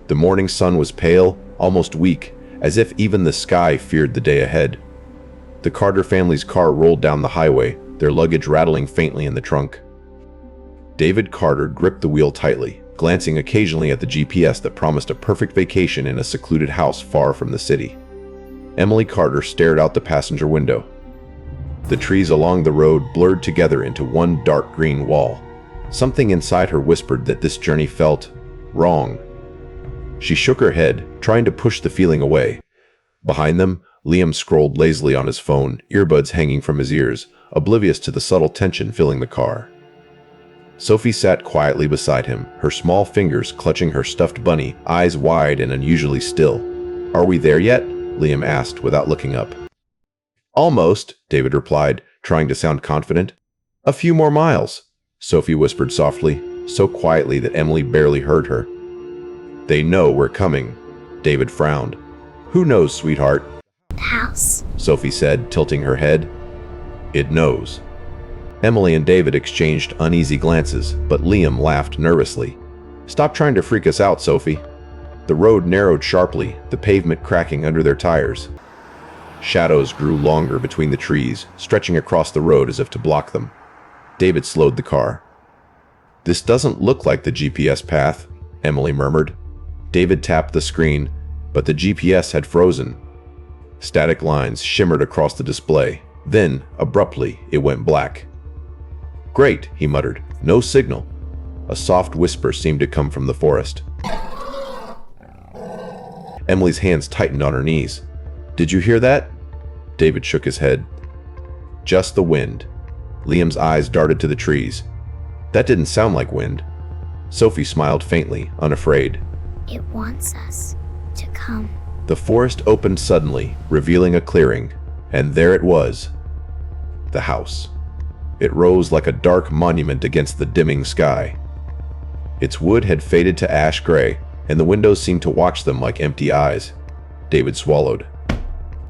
The morning sun was pale, almost weak, as if even the sky feared the day ahead. The Carter family's car rolled down the highway, their luggage rattling faintly in the trunk. David Carter gripped the wheel tightly, glancing occasionally at the GPS that promised a perfect vacation in a secluded house far from the city. Emily Carter stared out the passenger window. The trees along the road blurred together into one dark green wall. Something inside her whispered that this journey felt wrong. She shook her head, trying to push the feeling away. Behind them, Liam scrolled lazily on his phone, earbuds hanging from his ears, oblivious to the subtle tension filling the car. Sophie sat quietly beside him, her small fingers clutching her stuffed bunny, eyes wide and unusually still. "Are we there yet?" Liam asked without looking up. "Almost," David replied, trying to sound confident. "A few more miles," Sophie whispered softly, so quietly that Emily barely heard her. "They know we're coming," David frowned. "Who knows, sweetheart?" "The house," Sophie said, tilting her head. "It knows." Emily and David exchanged uneasy glances, but Liam laughed nervously. "Stop trying to freak us out, Sophie." The road narrowed sharply, the pavement cracking under their tires. Shadows grew longer between the trees, stretching across the road as if to block them. David slowed the car. "This doesn't look like the GPS path," Emily murmured. David tapped the screen, but the GPS had frozen. Static lines shimmered across the display. Then, abruptly, it went black. "Great," he muttered. "No signal." A soft whisper seemed to come from the forest. Emily's hands tightened on her knees. "Did you hear that?" David shook his head. "Just the wind." Liam's eyes darted to the trees. "That didn't sound like wind." Sophie smiled faintly, unafraid. "It wants us to come." The forest opened suddenly, revealing a clearing, and there it was. The house. It rose like a dark monument against the dimming sky. Its wood had faded to ash gray, and the windows seemed to watch them like empty eyes. David swallowed.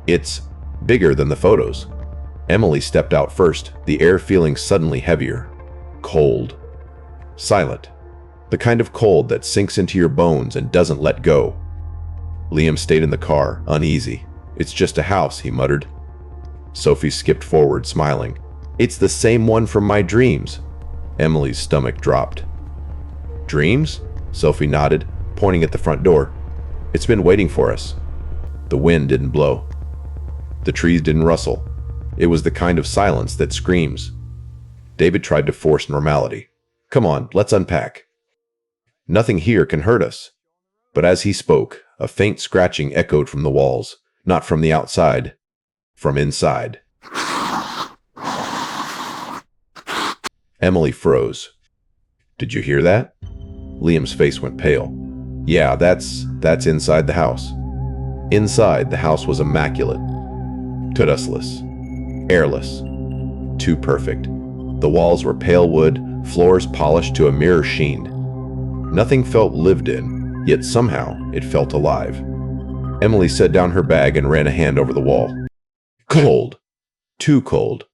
"It's bigger than the photos." Emily stepped out first, the air feeling suddenly heavier. Cold. Silent. The kind of cold that sinks into your bones and doesn't let go. Liam stayed in the car, uneasy. "It's just a house," he muttered. Sophie skipped forward, smiling. "It's the same one from my dreams." Emily's stomach dropped. "Dreams?" Sophie nodded, pointing at the front door. "It's been waiting for us." The wind didn't blow. The trees didn't rustle. It was the kind of silence that screams. David tried to force normality. "Come on, let's unpack. Nothing here can hurt us." But as he spoke, a faint scratching echoed from the walls, not from the outside, from inside. Emily froze. "Did you hear that?" Liam's face went pale. "Yeah, that's inside the house." Inside, the house was immaculate. Dustless. Airless. Too perfect. The walls were pale wood, floors polished to a mirror sheen. Nothing felt lived in, yet somehow it felt alive. Emily set down her bag and ran a hand over the wall. Cold. Too cold.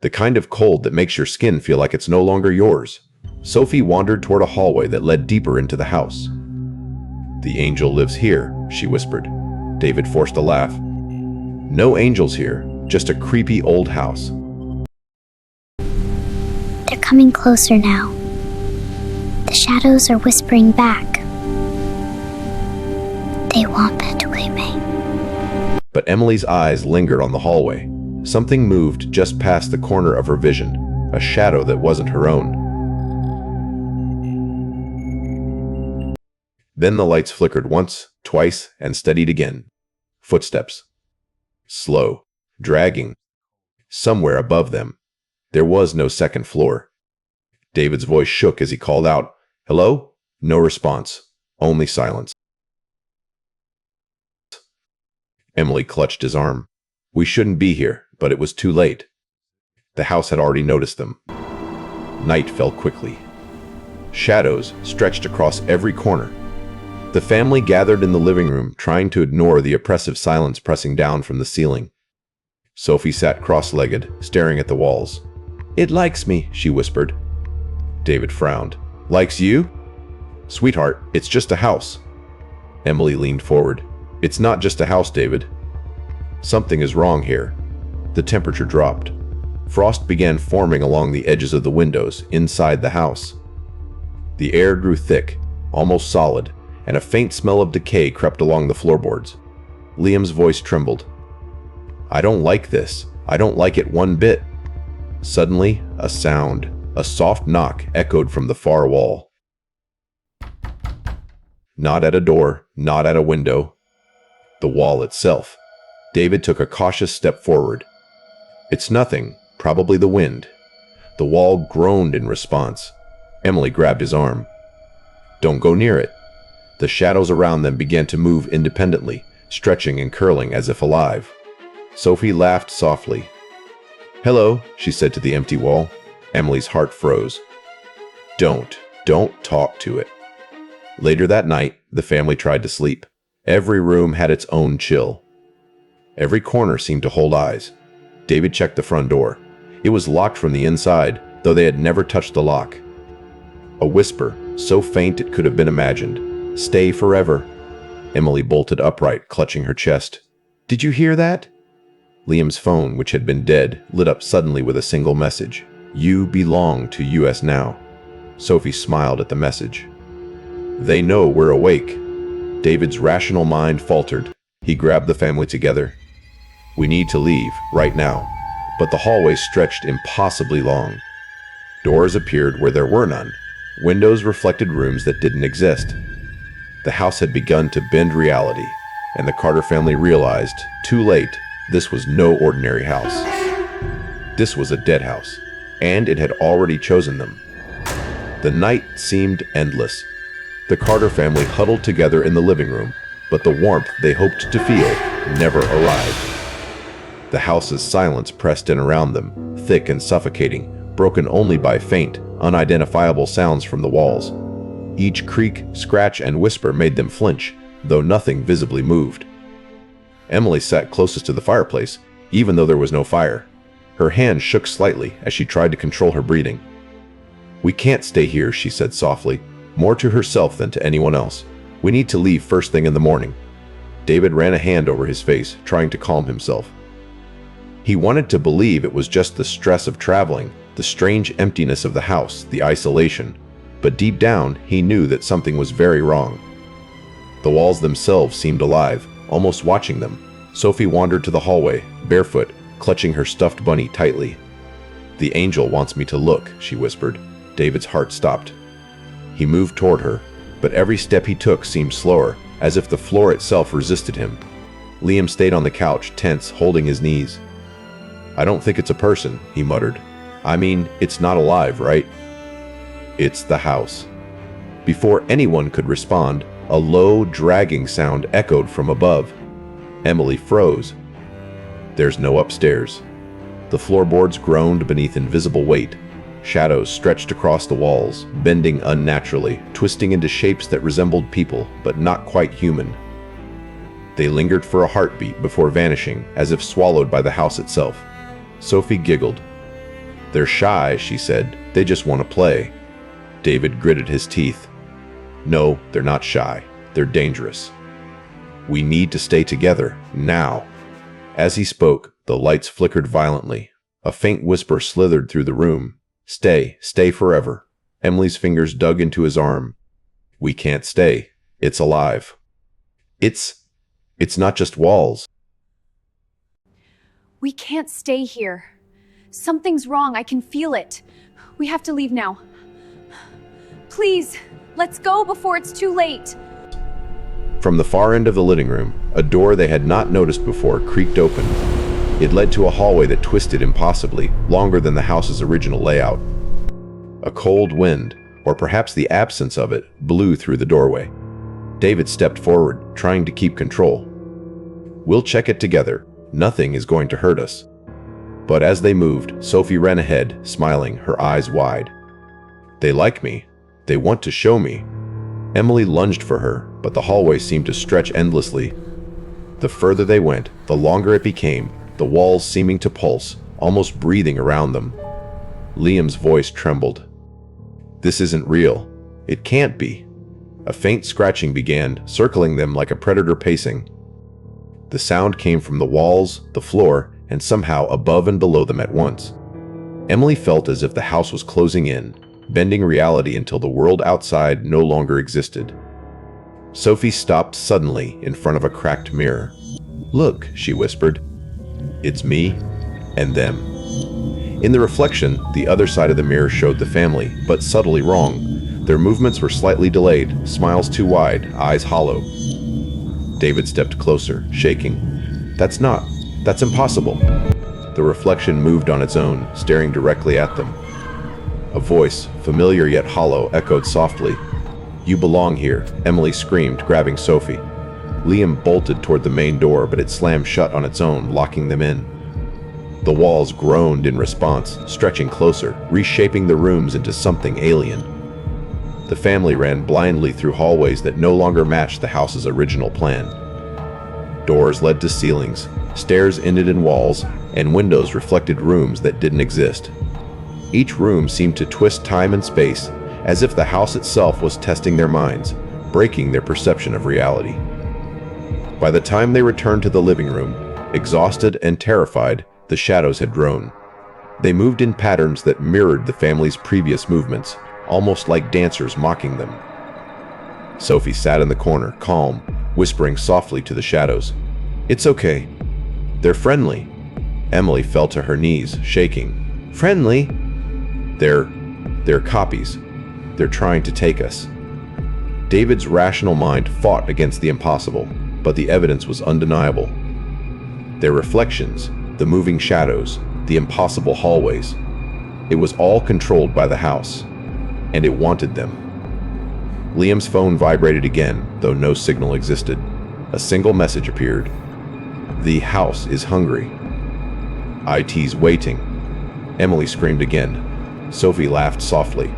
The kind of cold that makes your skin feel like it's no longer yours. Sophie wandered toward a hallway that led deeper into the house. "The angel lives here," she whispered. David forced a laugh. "No angels here, just a creepy old house." "They're coming closer now. The shadows are whispering back. They want between me." But Emily's eyes lingered on the hallway. Something moved just past the corner of her vision, a shadow that wasn't her own. Then the lights flickered once, twice, and steadied again. Footsteps. Slow. Dragging. Somewhere above them. There was no second floor. David's voice shook as he called out, "Hello?" No response. Only silence. Emily clutched his arm. "We shouldn't be here," but it was too late. The house had already noticed them. Night fell quickly. Shadows stretched across every corner. The family gathered in the living room, trying to ignore the oppressive silence pressing down from the ceiling. Sophie sat cross-legged, staring at the walls. "It likes me," she whispered. David frowned. "Likes you?" "Sweetheart, it's just a house." Emily leaned forward. It's not just a house, David. Something is wrong here. The temperature dropped. Frost began forming along the edges of the windows inside the house. The air grew thick, almost solid, and a faint smell of decay crept along the floorboards. Liam's voice trembled. I don't like this. I don't like it one bit. Suddenly, a sound, a soft knock, echoed from the far wall. Not at a door, not at a window. The wall itself. David took a cautious step forward. It's nothing, probably the wind. The wall groaned in response. Emily grabbed his arm. Don't go near it. The shadows around them began to move independently, stretching and curling as if alive. Sophie laughed softly. Hello, she said to the empty wall. Emily's heart froze. Don't talk to it. Later that night, the family tried to sleep. Every room had its own chill. Every corner seemed to hold eyes. David checked the front door. It was locked from the inside, though they had never touched the lock. A whisper, so faint it could have been imagined. Stay forever. Emily bolted upright, clutching her chest. Did you hear that? Liam's phone, which had been dead, lit up suddenly with a single message. You belong to US Now. Sophie smiled at the message. They know we're awake. David's rational mind faltered. He grabbed the family together. We need to leave, right now. But the hallway stretched impossibly long. Doors appeared where there were none. Windows reflected rooms that didn't exist. The house had begun to bend reality, and the Carter family realized, too late, this was no ordinary house. This was a dead house, and it had already chosen them. The night seemed endless. The Carter family huddled together in the living room, but the warmth they hoped to feel never arrived. The house's silence pressed in around them, thick and suffocating, broken only by faint, unidentifiable sounds from the walls. Each creak, scratch, and whisper made them flinch, though nothing visibly moved. Emily sat closest to the fireplace, even though there was no fire. Her hand shook slightly as she tried to control her breathing. We can't stay here, she said softly, more to herself than to anyone else. We need to leave first thing in the morning. David ran a hand over his face, trying to calm himself. He wanted to believe it was just the stress of traveling, the strange emptiness of the house, the isolation, but deep down he knew that something was very wrong. The walls themselves seemed alive, almost watching them. Sophie wandered to the hallway, barefoot, clutching her stuffed bunny tightly. The angel wants me to look, she whispered. David's heart stopped. He moved toward her, but every step he took seemed slower, as if the floor itself resisted him. Liam stayed on the couch, tense, holding his knees. I don't think it's a person, he muttered. I mean, it's not alive, right? It's the house. Before anyone could respond, a low, dragging sound echoed from above. Emily froze. There's no upstairs. The floorboards groaned beneath invisible weight. Shadows stretched across the walls, bending unnaturally, twisting into shapes that resembled people, but not quite human. They lingered for a heartbeat before vanishing, as if swallowed by the house itself. Sophie giggled. They're shy, she said. They just want to play. David gritted his teeth. No, they're not shy. They're dangerous. We need to stay together, now. As he spoke, the lights flickered violently. A faint whisper slithered through the room. Stay forever. Emily's fingers dug into his arm. We can't stay. It's alive. It's not just walls. We can't stay here. Something's wrong. I can feel it. We have to leave now. Please, let's go before it's too late. From the far end of the living room, a door they had not noticed before creaked open. It led to a hallway that twisted impossibly, longer than the house's original layout. A cold wind, or perhaps the absence of it, blew through the doorway. David stepped forward, trying to keep control. We'll check it together. Nothing is going to hurt us. But as they moved, Sophie ran ahead, smiling, her eyes wide. They like me. They want to show me. Emily lunged for her, but the hallway seemed to stretch endlessly. The further they went, the longer it became, the walls seeming to pulse, almost breathing around them. Liam's voice trembled. This isn't real. It can't be. A faint scratching began, circling them like a predator pacing. The sound came from the walls, the floor, and somehow above and below them at once. Emily felt as if the house was closing in, bending reality until the world outside no longer existed. Sophie stopped suddenly in front of a cracked mirror. "Look," she whispered. "It's me and them." In the reflection, the other side of the mirror showed the family, but subtly wrong. Their movements were slightly delayed, smiles too wide, eyes hollow. David stepped closer, shaking. That's impossible." The reflection moved on its own, staring directly at them. A voice, familiar yet hollow, echoed softly. "You belong here," Emily screamed, grabbing Sophie. Liam bolted toward the main door, but it slammed shut on its own, locking them in. The walls groaned in response, stretching closer, reshaping the rooms into something alien. The family ran blindly through hallways that no longer matched the house's original plan. Doors led to ceilings, stairs ended in walls, and windows reflected rooms that didn't exist. Each room seemed to twist time and space, as if the house itself was testing their minds, breaking their perception of reality. By the time they returned to the living room, exhausted and terrified, the shadows had grown. They moved in patterns that mirrored the family's previous movements, almost like dancers mocking them. Sophie sat in the corner, calm, whispering softly to the shadows. "It's okay. They're friendly." Emily fell to her knees, shaking. "Friendly?" They're copies. They're trying to take us." David's rational mind fought against the impossible, but the evidence was undeniable. Their reflections, the moving shadows, the impossible hallways. It was all controlled by the house, and it wanted them. Liam's phone vibrated again, though no signal existed. A single message appeared. "The house is hungry. IT's waiting." Emily screamed again. Sophie laughed softly.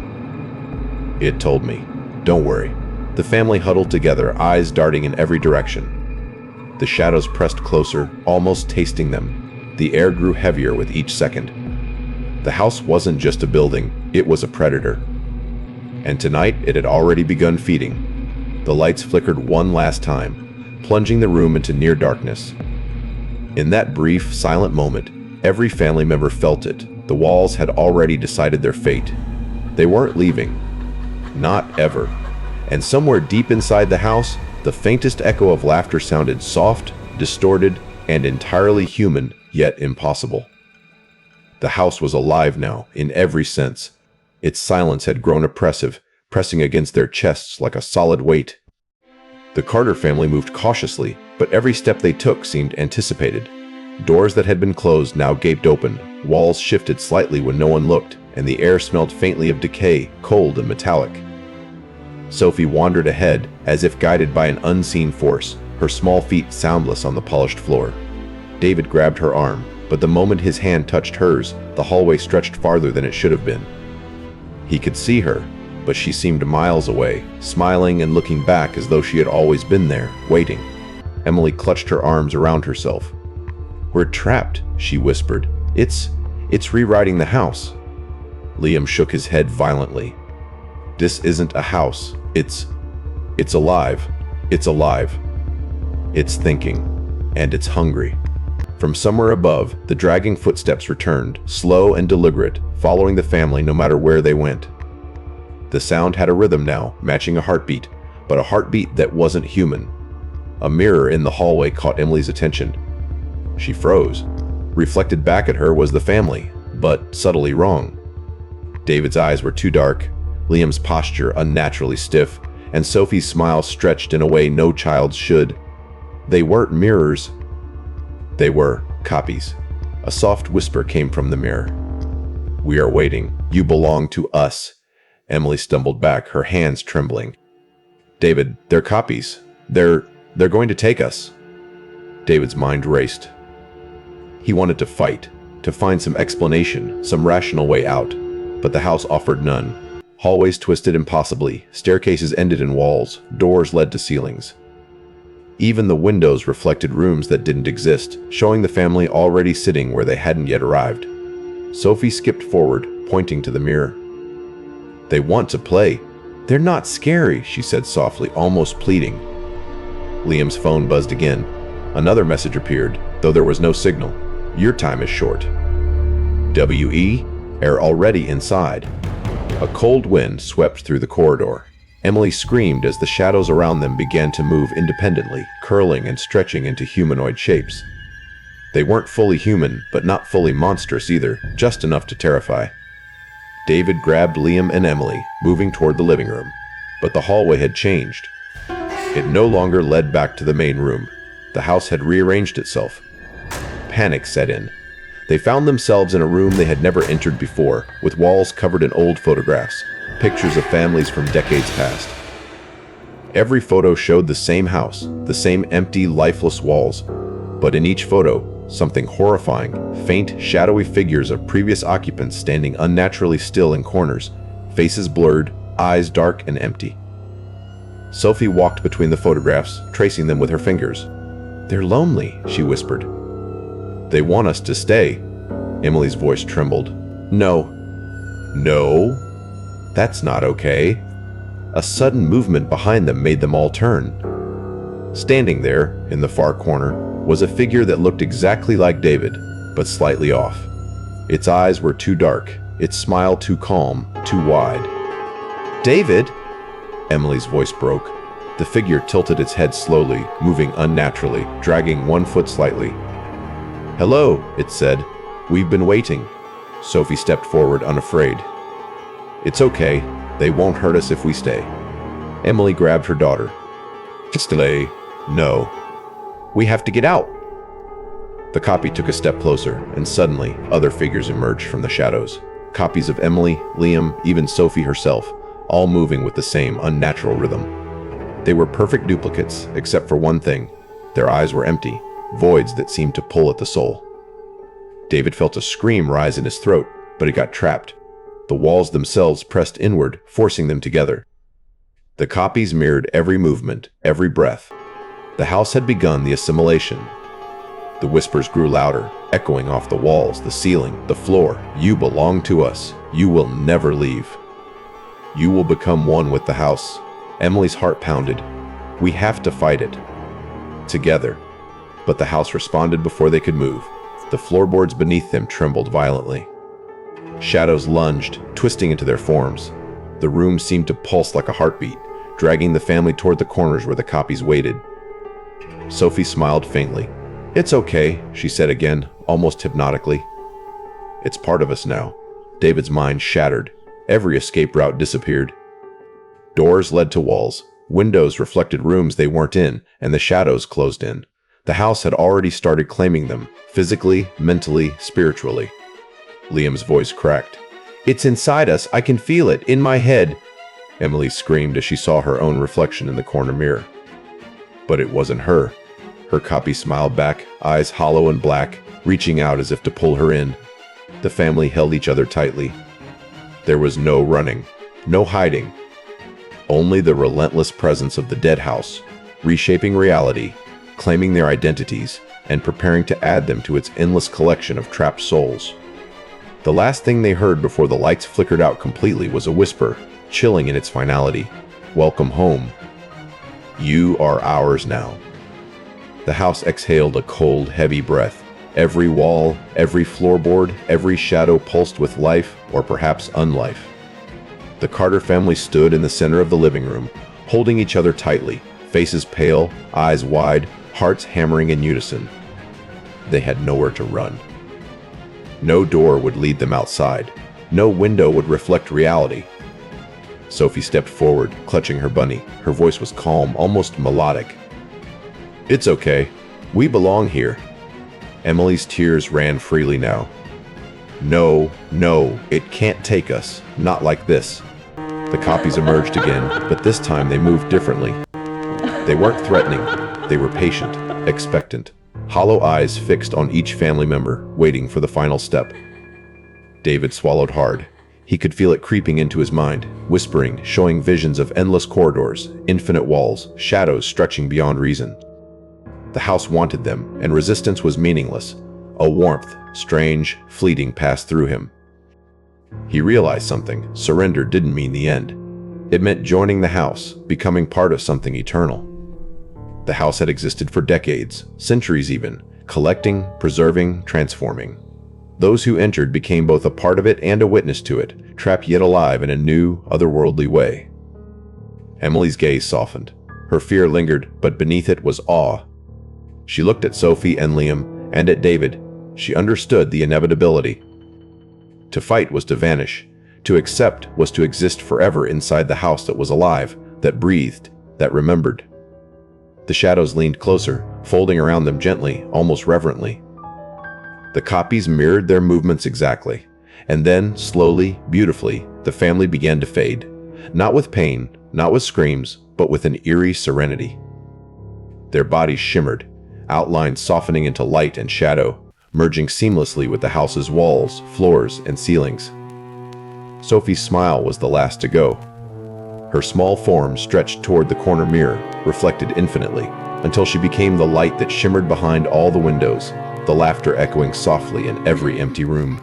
"It told me. Don't worry." The family huddled together, eyes darting in every direction. The shadows pressed closer, almost tasting them. The air grew heavier with each second. The house wasn't just a building, it was a predator. And tonight it had already begun feeding. The lights flickered one last time, plunging the room into near darkness. In that brief, silent moment, every family member felt it. The walls had already decided their fate. They weren't leaving. Not ever. And somewhere deep inside the house, the faintest echo of laughter sounded soft, distorted, and entirely human, yet impossible. The house was alive now, in every sense. Its silence had grown oppressive, pressing against their chests like a solid weight. The Carter family moved cautiously, but every step they took seemed anticipated. Doors that had been closed now gaped open, walls shifted slightly when no one looked, and the air smelled faintly of decay, cold and metallic. Sophie wandered ahead, as if guided by an unseen force, her small feet soundless on the polished floor. David grabbed her arm, but the moment his hand touched hers, the hallway stretched farther than it should have been. He could see her, but she seemed miles away, smiling and looking back as though she had always been there, waiting. Emily clutched her arms around herself. "We're trapped," she whispered. It's rewriting the house." Liam shook his head violently. "This isn't a house. It's alive. It's alive. It's thinking. And it's hungry." From somewhere above, the dragging footsteps returned, slow and deliberate, following the family no matter where they went. The sound had a rhythm now, matching a heartbeat, but a heartbeat that wasn't human. A mirror in the hallway caught Emily's attention. She froze. Reflected back at her was the family, but subtly wrong. David's eyes were too dark, Liam's posture unnaturally stiff, and Sophie's smile stretched in a way no child should. They weren't mirrors. They were copies. A soft whisper came from the mirror. "We are waiting. You belong to us." Emily stumbled back, her hands trembling. "David, they're copies. They're going to take us." David's mind raced. He wanted to fight, to find some explanation, some rational way out, but the house offered none. Hallways twisted impossibly, staircases ended in walls, doors led to ceilings. Even the windows reflected rooms that didn't exist, showing the family already sitting where they hadn't yet arrived. Sophie skipped forward, pointing to the mirror. "They want to play. "They're not scary," she said softly, almost pleading. Liam's phone buzzed again. Another message appeared, though there was no signal. "Your time is short." "WE, are already inside." A cold wind swept through the corridor. Emily screamed as the shadows around them began to move independently, curling and stretching into humanoid shapes. They weren't fully human, but not fully monstrous either, just enough to terrify. David grabbed Liam and Emily, moving toward the living room. But the hallway had changed. It no longer led back to the main room. The house had rearranged itself. Panic set in. They found themselves in a room they had never entered before, with walls covered in old photographs, pictures of families from decades past. Every photo showed the same house, the same empty, lifeless walls, but in each photo, something horrifying, faint, shadowy figures of previous occupants standing unnaturally still in corners, faces blurred, eyes dark and empty. Sophie walked between the photographs, tracing them with her fingers. "They're lonely," she whispered. "They want us to stay." Emily's voice trembled. "No. No? That's not okay." A sudden movement behind them made them all turn. Standing there, in the far corner, was a figure that looked exactly like David, but slightly off. Its eyes were too dark, its smile too calm, too wide. "David?" Emily's voice broke. The figure tilted its head slowly, moving unnaturally, dragging one foot slightly. "Hello," it said. "We've been waiting." Sophie stepped forward, unafraid. "It's okay. They won't hurt us if we stay." Emily grabbed her daughter. "Stay." "No. We have to get out." The copy took a step closer, and suddenly, other figures emerged from the shadows. Copies of Emily, Liam, even Sophie herself, all moving with the same unnatural rhythm. They were perfect duplicates, except for one thing. Their eyes were empty, voids that seemed to pull at the soul. David felt a scream rise in his throat, but it got trapped. The walls themselves pressed inward, forcing them together. The copies mirrored every movement, every breath. The house had begun the assimilation. The whispers grew louder, echoing off the walls, the ceiling, the floor. "You belong to us. You will never leave. You will become one with the house." Emily's heart pounded. "We have to fight it. Together." But the house responded before they could move. The floorboards beneath them trembled violently. Shadows lunged, twisting into their forms. The room seemed to pulse like a heartbeat, dragging the family toward the corners where the copies waited. Sophie smiled faintly. "It's okay," she said again, almost hypnotically. "It's part of us now." David's mind shattered. Every escape route disappeared. Doors led to walls. Windows reflected rooms they weren't in, and the shadows closed in. The house had already started claiming them, physically, mentally, spiritually. Liam's voice cracked. "It's inside us. I can feel it, in my head." Emily screamed as she saw her own reflection in the corner mirror. But it wasn't her. Her copy smiled back, eyes hollow and black, reaching out as if to pull her in. The family held each other tightly. There was no running, no hiding. Only the relentless presence of the dead house, reshaping reality, claiming their identities, and preparing to add them to its endless collection of trapped souls. The last thing they heard before the lights flickered out completely was a whisper, chilling in its finality. "Welcome home. You are ours now." The house exhaled a cold, heavy breath. Every wall, every floorboard, every shadow pulsed with life, or perhaps unlife. The Carter family stood in the center of the living room, holding each other tightly, faces pale, eyes wide, hearts hammering in unison. They had nowhere to run. No door would lead them outside. No window would reflect reality. Sophie stepped forward, clutching her bunny. Her voice was calm, almost melodic. "It's okay. We belong here." Emily's tears ran freely now. "No, no, it can't take us. Not like this." The copies emerged again, but this time they moved differently. They weren't threatening. They were patient, expectant, hollow eyes fixed on each family member, waiting for the final step. David swallowed hard. He could feel it creeping into his mind, whispering, showing visions of endless corridors, infinite walls, shadows stretching beyond reason. The house wanted them, and resistance was meaningless. A warmth, strange, fleeting, passed through him. He realized something. Surrender didn't mean the end. It meant joining the house, becoming part of something eternal. The house had existed for decades, centuries even, collecting, preserving, transforming. Those who entered became both a part of it and a witness to it, trapped yet alive in a new, otherworldly way. Emily's gaze softened. Her fear lingered, but beneath it was awe. She looked at Sophie and Liam, and at David. She understood the inevitability. To fight was to vanish. To accept was to exist forever inside the house that was alive, that breathed, that remembered. The shadows leaned closer, folding around them gently, almost reverently. The copies mirrored their movements exactly. And then, slowly, beautifully, the family began to fade. Not with pain, not with screams, but with an eerie serenity. Their bodies shimmered, outlines softening into light and shadow, merging seamlessly with the house's walls, floors, and ceilings. Sophie's smile was the last to go. Her small form stretched toward the corner mirror, reflected infinitely, until she became the light that shimmered behind all the windows, the laughter echoing softly in every empty room.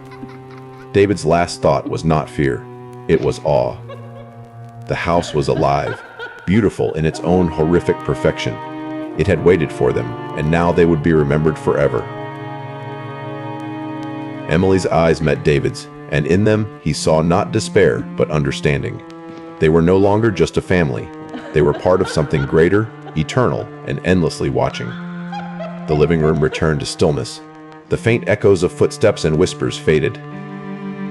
David's last thought was not fear, it was awe. The house was alive, beautiful in its own horrific perfection. It had waited for them, and now they would be remembered forever. Emily's eyes met David's, and in them he saw not despair, but understanding. They were no longer just a family. They were part of something greater, eternal, and endlessly watching. The living room returned to stillness. The faint echoes of footsteps and whispers faded.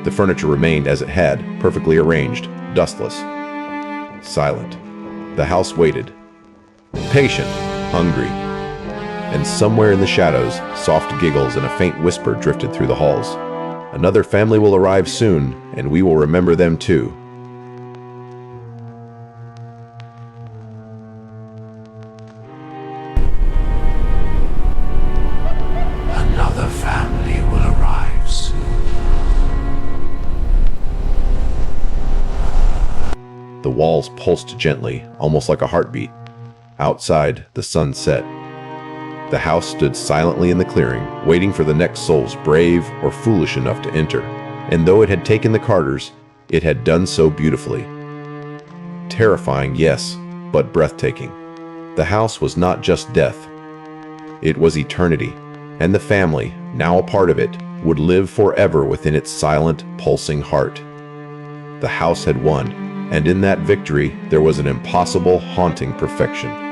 The furniture remained as it had, perfectly arranged, dustless. Silent. The house waited. Patient, hungry. And somewhere in the shadows, soft giggles and a faint whisper drifted through the halls. Another family will arrive soon, and we will remember them too. Another family will arrive soon. The walls pulsed gently, almost like a heartbeat. Outside, the sun set. The house stood silently in the clearing, waiting for the next souls brave or foolish enough to enter. And though it had taken the Carters, it had done so beautifully. Terrifying, yes, but breathtaking. The house was not just death. It was eternity, and the family, now a part of it, would live forever within its silent, pulsing heart. The house had won, and in that victory there was an impossible, haunting perfection.